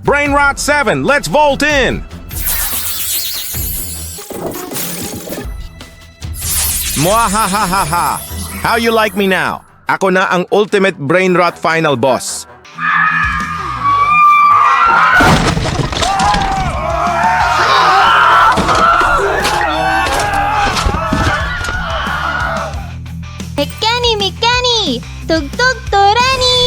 Brainrot 7, let's vault in! Mwahahaha! How you like me now? Ako na ang ultimate Brainrot final boss. Mikeni! Tugtog Torani!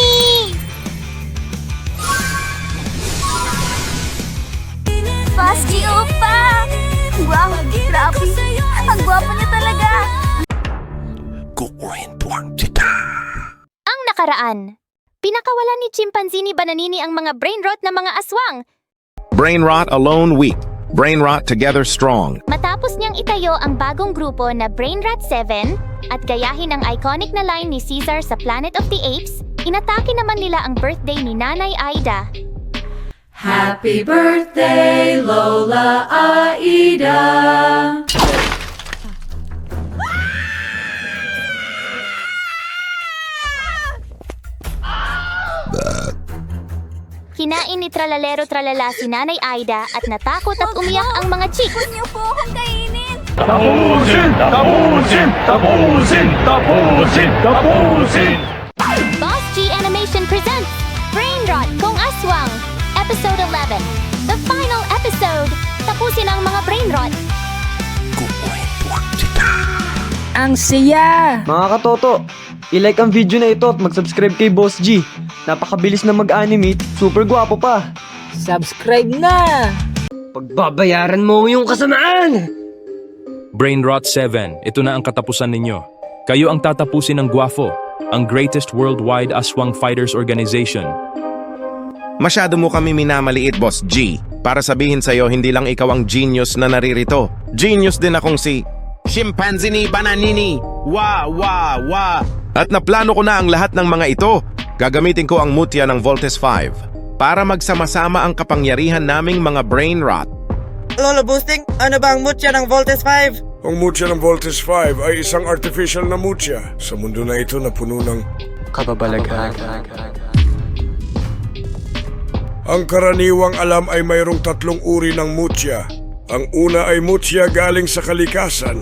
Fasti Opa! Wow, grabe! Ang gwapo niya talaga! Ang nakaraan. Pinakawalan ni Chimpanzini Bananini ang mga brainrot na mga aswang. Brainrot alone weak. Brainrot together strong. Matapos niyang itayo ang bagong grupo na Brainrot 7 at gayahin ang iconic na line ni Caesar sa Planet of the Apes, inatake naman nila ang birthday ni Nanay Aida. Happy birthday, Lola Aida! Kinain ni Tralalero Tralala si Nanay Aida at natakot at umiyak ang mga chicks. Huwag niyo po akong kainin! Boss G Animation presents Brainrot Kung Aswang, Episode 11. The final episode. Tapusin ang mga brainrot. Ang saya! Mga katoto, i-like ang video na ito at mag-subscribe kay Boss G. Napakabilis na mag-animate, super gwapo pa. Subscribe na! Pagbabayaran mo yung kasamaan! Brainrot 7, ito na ang katapusan ninyo. Kayo ang tatapusin ng Guafo, ang greatest worldwide aswang fighters organization. Masyado mo kami minamaliit, Boss G. Para sabihin sa'yo, hindi lang ikaw ang genius na naririto. Genius din akong si Chimpanzini Bananini. At naplano ko na ang lahat ng mga ito. Gagamitin ko ang mutya ng Voltes 5 para magsama-sama ang kapangyarihan naming mga brainrot. Lolo Boosting, ano ba ang mutya ng Voltes 5? Ang mutya ng Voltes 5 ay isang artificial na mutya sa mundo na ito na puno ng Kababalaghan. Ang karaniwang alam ay mayroong tatlong uri ng mutya. Ang una ay mutya galing sa kalikasan.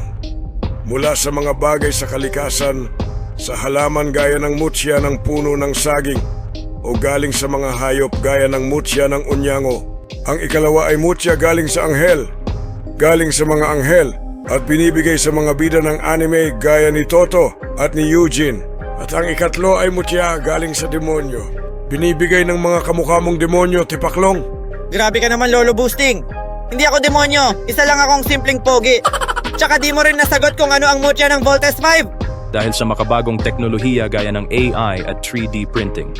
Mula sa mga bagay sa kalikasan, sa halaman gaya ng mutya ng puno ng saging, o galing sa mga hayop gaya ng mutya ng unyango. Ang ikalawa ay mutya galing sa anghel, galing sa mga anghel, at binibigay sa mga bida ng anime gaya ni Toto at ni Eugene. At ang ikatlo ay mutya galing sa demonyo, binibigay ng mga kamukhamong demonyo, tipaklong. Grabe ka naman, Lolo Boosting. Hindi ako demonyo, isa lang akong simpleng pogi. Tsaka di mo rin nasagot kung ano ang mutya ng Voltes 5. Dahil sa makabagong teknolohiya gaya ng AI at 3D printing.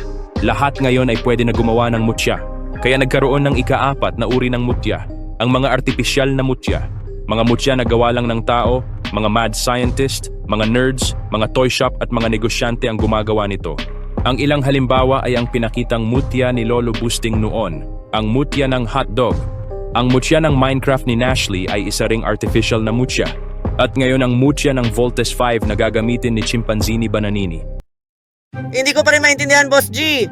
Lahat ngayon ay pwede na gumawa ng mutya. Kaya nagkaroon ng ika-4 na uri ng mutya, ang mga artipisyal na mutya. Mga mutya na gawa lang ng tao, mga mad scientist, mga nerds, mga toy shop at mga negosyante ang gumagawa nito. Ang ilang halimbawa ay ang pinakitang mutya ni Lolo Boosting noon, ang mutya ng hotdog. Ang mutya ng Minecraft ni Nashley ay isa ring artificial na mutya. At ngayon ang mutya ng Voltes 5 na gagamitin ni Chimpanzini Bananini. Hindi ko pa rin maintindihan, Boss G.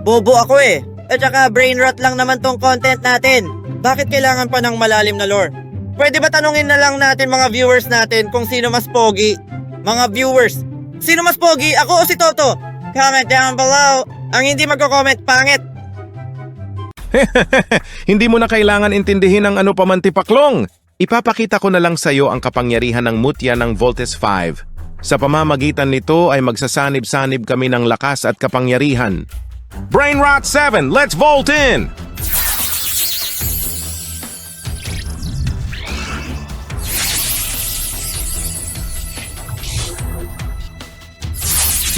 Bobo ako eh. At saka brainrot lang naman tong content natin. Bakit kailangan pa ng malalim na lore? Pwede ba tanungin na lang natin mga viewers natin kung sino mas pogi? Mga viewers, sino mas pogi? Ako o si Toto? Comment down below. Ang hindi magko-comment, pangit. Hindi mo na kailangan intindihin ang ano pa man, tipaklong. Ipapakita ko na lang sa'yo ang kapangyarihan ng mutya ng Voltes 5. Sa pamamagitan nito ay magsasanib-sanib kami ng lakas at kapangyarihan. Brainrot 7, let's vault in!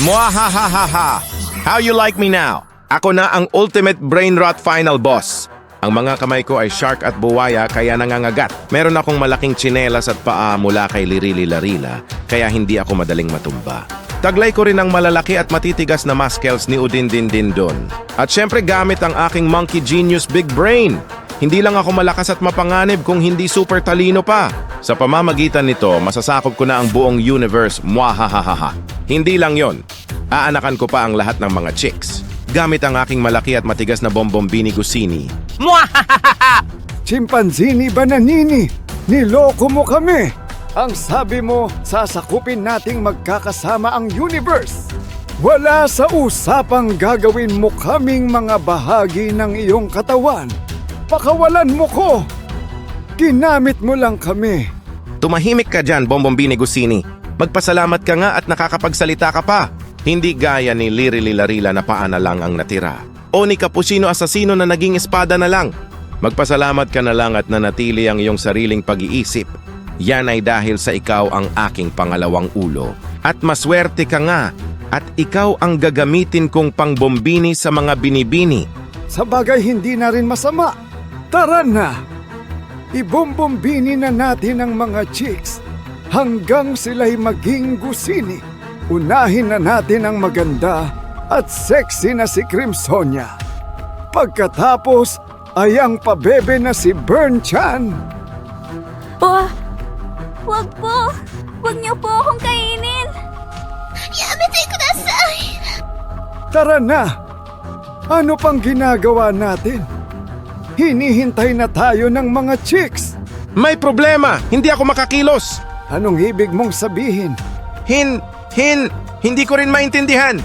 Mwahahaha! How you like me now? Ako na ang ultimate brainrot final boss. Ang mga kamay ko ay shark at buwaya kaya nangangagat. Meron akong malaking tsinelas at paa mula kay Lirili Larila kaya hindi ako madaling matumba. Taglay ko rin ang malalaki at matitigas na muscles ni Udin Din Din Don. At syempre gamit ang aking monkey genius big brain. Hindi lang ako malakas at mapanganib kung hindi super talino pa. Sa pamamagitan nito, masasakop ko na ang buong universe, mwahahaha. Hindi lang yon. Aanakan ko pa ang lahat ng mga chicks. Gamit ang aking malaki at matigas na bombombini gusini, Chimpanzini Bananini, niloko mo kami! Ang sabi mo, sasakupin nating magkakasama ang universe. Wala sa usapang gagawin mo kaming mga bahagi ng iyong katawan. Pakawalan mo ko! Ginamit mo lang kami. Tumahimik ka dyan, Bombombini Gusini. Magpasalamat ka nga at nakakapagsalita ka pa. Hindi gaya ni Lirili Larila na paa na lang ang natira. O ni Cappuccino Assassino na naging espada na lang. Magpasalamat ka na lang at nanatili ang iyong sariling pag-iisip. Yan ay dahil sa ikaw ang aking pangalawang ulo. At maswerte ka nga at ikaw ang gagamitin kong pangbombini sa mga binibini. Sa bagay hindi na rin masama. Tara na! Ibombombini na natin ang mga chicks hanggang sila'y maging gusini. Unahin na natin ang maganda at sexy na si Crimsonia. Pagkatapos ay ang pabebe na si Bern Chan. Wag po! Wag niyo po akong kainin! Yamitay kudasai! Tara na! Ano pang ginagawa natin? Hinihintay na tayo ng mga chicks. May problema! Hindi ako makakilos! Anong ibig mong sabihin? Hindi ko rin maintindihan.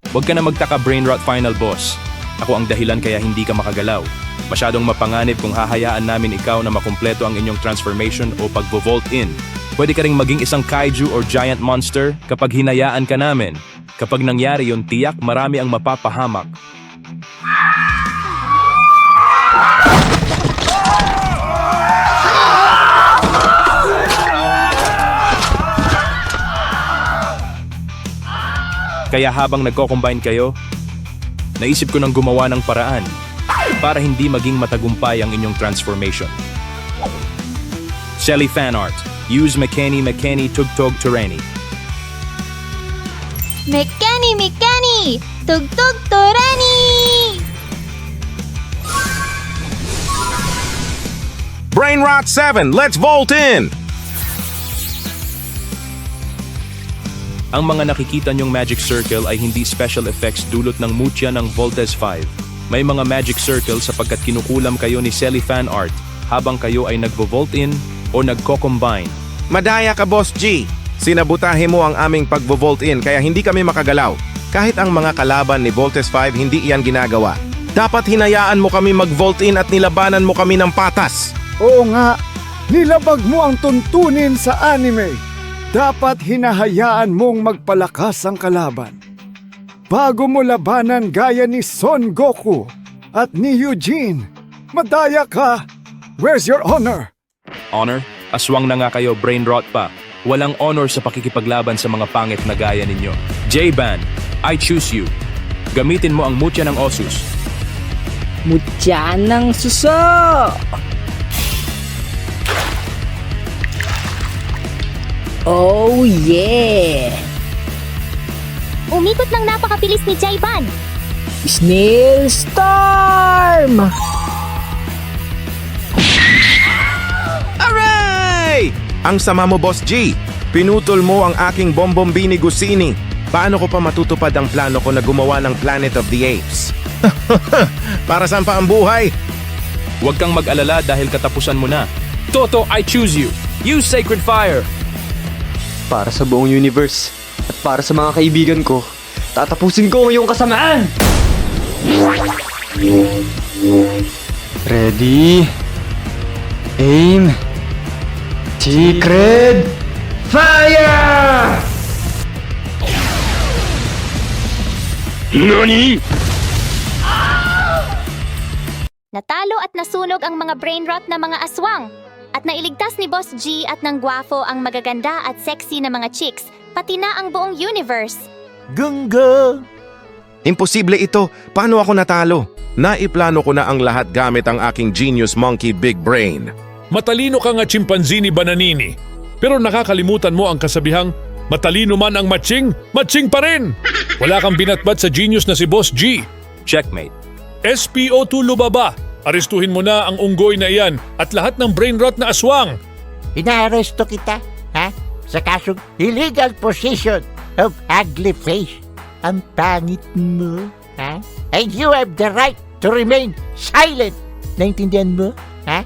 Huwag ka na magtaka, Brainrot Final Boss. Ako ang dahilan kaya hindi ka makagalaw. Masyadong mapanganib kung hahayaan namin ikaw na makumpleto ang inyong transformation o pag-vault in. Pwede ka ring maging isang kaiju or giant monster kapag hinayaan ka namin. Kapag nangyari yun, tiyak marami ang mapapahamak. Kaya habang nagko-combine kayo, naisip ko nang gumawa ng paraan para hindi maging matagumpay ang inyong transformation. Shelly Fan Art. Use Mekani Tugtog Turani. Mekani! Tugtog Torani! Brainrot 7, let's vault in! Ang mga nakikita nyong magic circle ay hindi special effects dulot ng mutya ng Voltes 5. May mga magic circle sapagkat kinukulam kayo ni Shelly Fan Art habang kayo ay nagvo-vault in o nagko-combine. Madaya ka, Boss G. Sinabutahe mo ang aming pag-vault in kaya hindi kami makagalaw. Kahit ang mga kalaban ni Voltes 5 hindi iyan ginagawa. Dapat hinayaan mo kami mag-vault in at nilabanan mo kami ng patas. Oo nga, nilabag mo ang tuntunin sa anime. Dapat hinahayaan mong magpalakas ang kalaban. Bago mo labanan gaya ni Son Goku at ni Eugene, madaya ka. Where's your honor? Honor? Aswang na nga kayo, brainrot pa. Walang honor sa pakikipaglaban sa mga pangit na gaya ninyo. J-Ban, I choose you. Gamitin mo ang mutya ng Osus. Mutya ng suso! Oh yeah! Umikot ng napakabilis ni Jaiban. Snail Storm! Aray! Ang sama mo, Boss G. Pinutol mo ang aking Bombombini Gusini. Paano ko pa matutupad ang plano ko na gumawa ng Planet of the Apes? Para saan pa ang buhay? Huwag kang mag-alala dahil katapusan mo na. Toto, I choose you. Use Sacred Fire. Para sa buong universe at para sa mga kaibigan ko, tatapusin ko ang iyong kasamaan! Ready? Aim! Sacred Fire! NANI?! Natalo at nasunog ang mga brainrot na mga aswang. At nailigtas ni Boss G at ng gwafo ang magaganda at sexy na mga chicks, pati na ang buong universe. Gungga! Imposible ito. Paano ako natalo? Naiplano ko na ang lahat gamit ang aking genius monkey big brain. Matalino ka nga, Chimpanzini Bananini. Pero nakakalimutan mo ang kasabihang, matalino man ang matching, matching pa rin! Wala kang binatbat sa genius na si Boss G. Checkmate. SPO2 Lubaba, arestuhin mo na ang unggoy na iyan at lahat ng brainrot na aswang. Inaaresto kita, ha? Sa kasong illegal possession of ugly face. Ang pangit mo, ha? And you have the right to remain silent Naintindihan mo? Ha?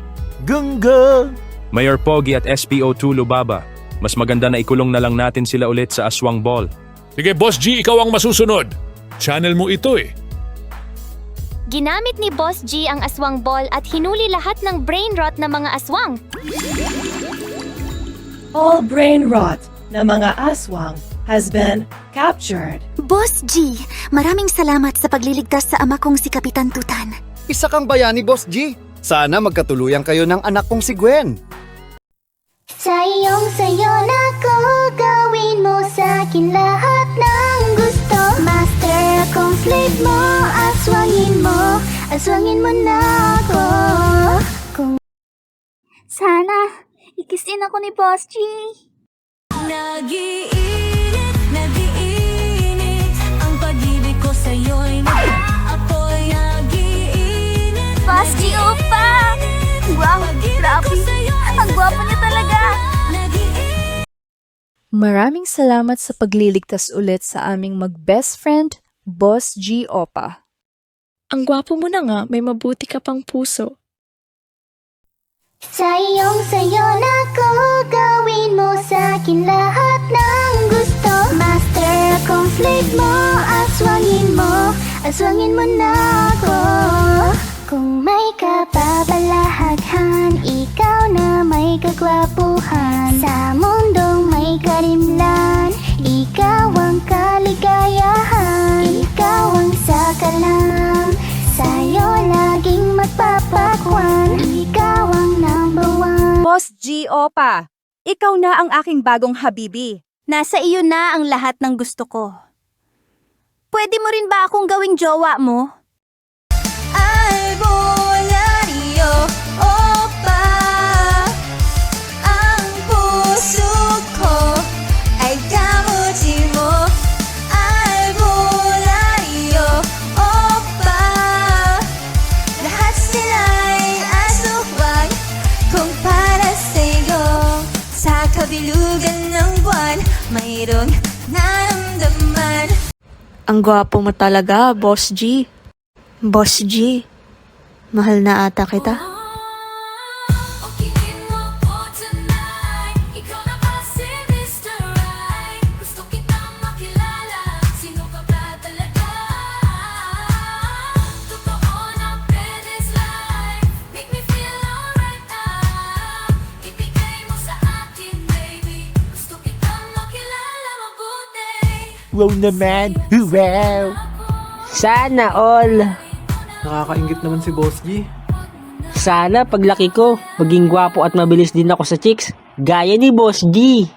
Gunggong! Mayor Pogi at SPO2 Lubaba, mas maganda na ikulong na lang natin sila ulit sa Aswang Ball. Sige, Boss G, ikaw ang masusunod. Channel mo ito eh. Ginamit ni Boss G ang aswang ball at hinuli lahat ng brain rot na mga aswang. All brain rot na mga aswang has been captured. Boss G, maraming salamat sa pagliligtas sa ama kong si Kapitan Tutan. Isa kang bayani, Boss G. Sana magkatuluyan kayo ng anak kong si Gwen. Sayong sayo na ko, gawin mo sa akin lahat ng gusto. Master akong slave mo, aswangin mo na ako. Sana, ikisin ako ni Boss G. Nag-iinit, ang pag-ibig ko sa'yo'y nag-aapoy. Nag-iinit, Boss G, opa! Wow, grabe! Ang gwapo niya talaga! Maraming salamat sa pagliligtas ulit sa aming mag-best friend, Boss G. Opa. Ang gwapo mo na nga, may mabuti ka pang puso. Sayong sayo na ko, gawin mo sa akin lahat ng gusto. Master akong slave mo, aswangin mo na ako. Kung may kapabalahaghan, ikaw na may kagwapuhan. Sa mundong may karimlan, ikaw ang kaligayahan. Ikaw ang sakalam, sa'yo laging magpapakwan. Ikaw ang number one. Boss G. Opa, ikaw na ang aking bagong habibi. Nasa iyo na ang lahat ng gusto ko. Pwede mo rin ba akong gawing jowa mo? Albularyo, opa. Ang puso ko ay gamutin mo. Albularyo, opa. Lahat sila'y asukwan kung para sa'yo. Sa kabilugan ng buwan, mayroong naramdaman. Ang gwapo mo talaga, Boss G. Boss G, mahal na ata kita. Wow naman! Wow! Sana all. Nakakaingit naman si Boss G. Sana paglaki ko, maging gwapo at mabilis din ako sa chicks. Gaya ni Boss G.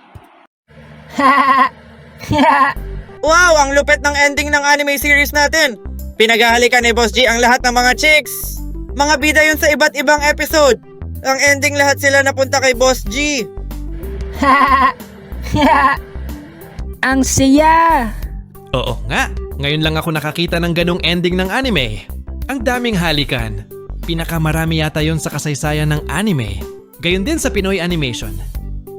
Wow, ang lupit ng ending ng anime series natin. Pinaghahalikan ni Boss G ang lahat ng mga chicks. Mga bida yun sa iba't ibang episode. Ang ending lahat sila napunta kay Boss G. Ang saya! Oo nga, ngayon lang ako nakakita ng ganong ending ng anime. Ang daming halikan. Pinakamarami yata yon sa kasaysayan ng anime. Gayon din sa Pinoy animation.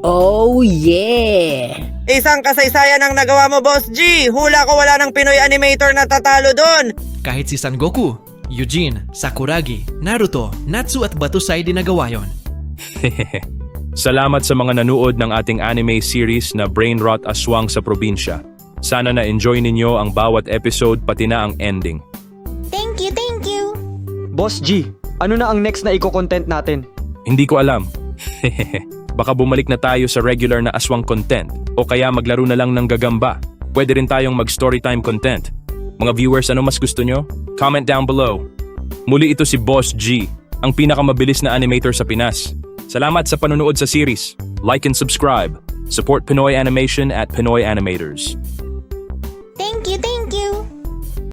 Oh yeah! Isang kasaysayan ang nagawa mo, Boss G. Hula ko wala ng Pinoy animator na tatalo doon. Kahit si Son Goku, Eugene, Sakuragi, Naruto, Natsu at Batusai din nagawa yon. Salamat sa mga nanood ng ating anime series na Brain Rot Aswang sa Probinsya. Sana na-enjoy ninyo ang bawat episode pati na ang ending. Thank you. Boss G, ano na ang next na eco-content natin? Hindi ko alam. Baka bumalik na tayo sa regular na aswang content o kaya maglaro na lang ng gagamba. Pwede rin tayong mag-storytime content. Mga viewers, ano mas gusto nyo? Comment down below. Muli ito si Boss G, ang pinakamabilis na animator sa Pinas. Salamat sa panonood sa series. Like and subscribe. Support Pinoy Animation at Pinoy Animators.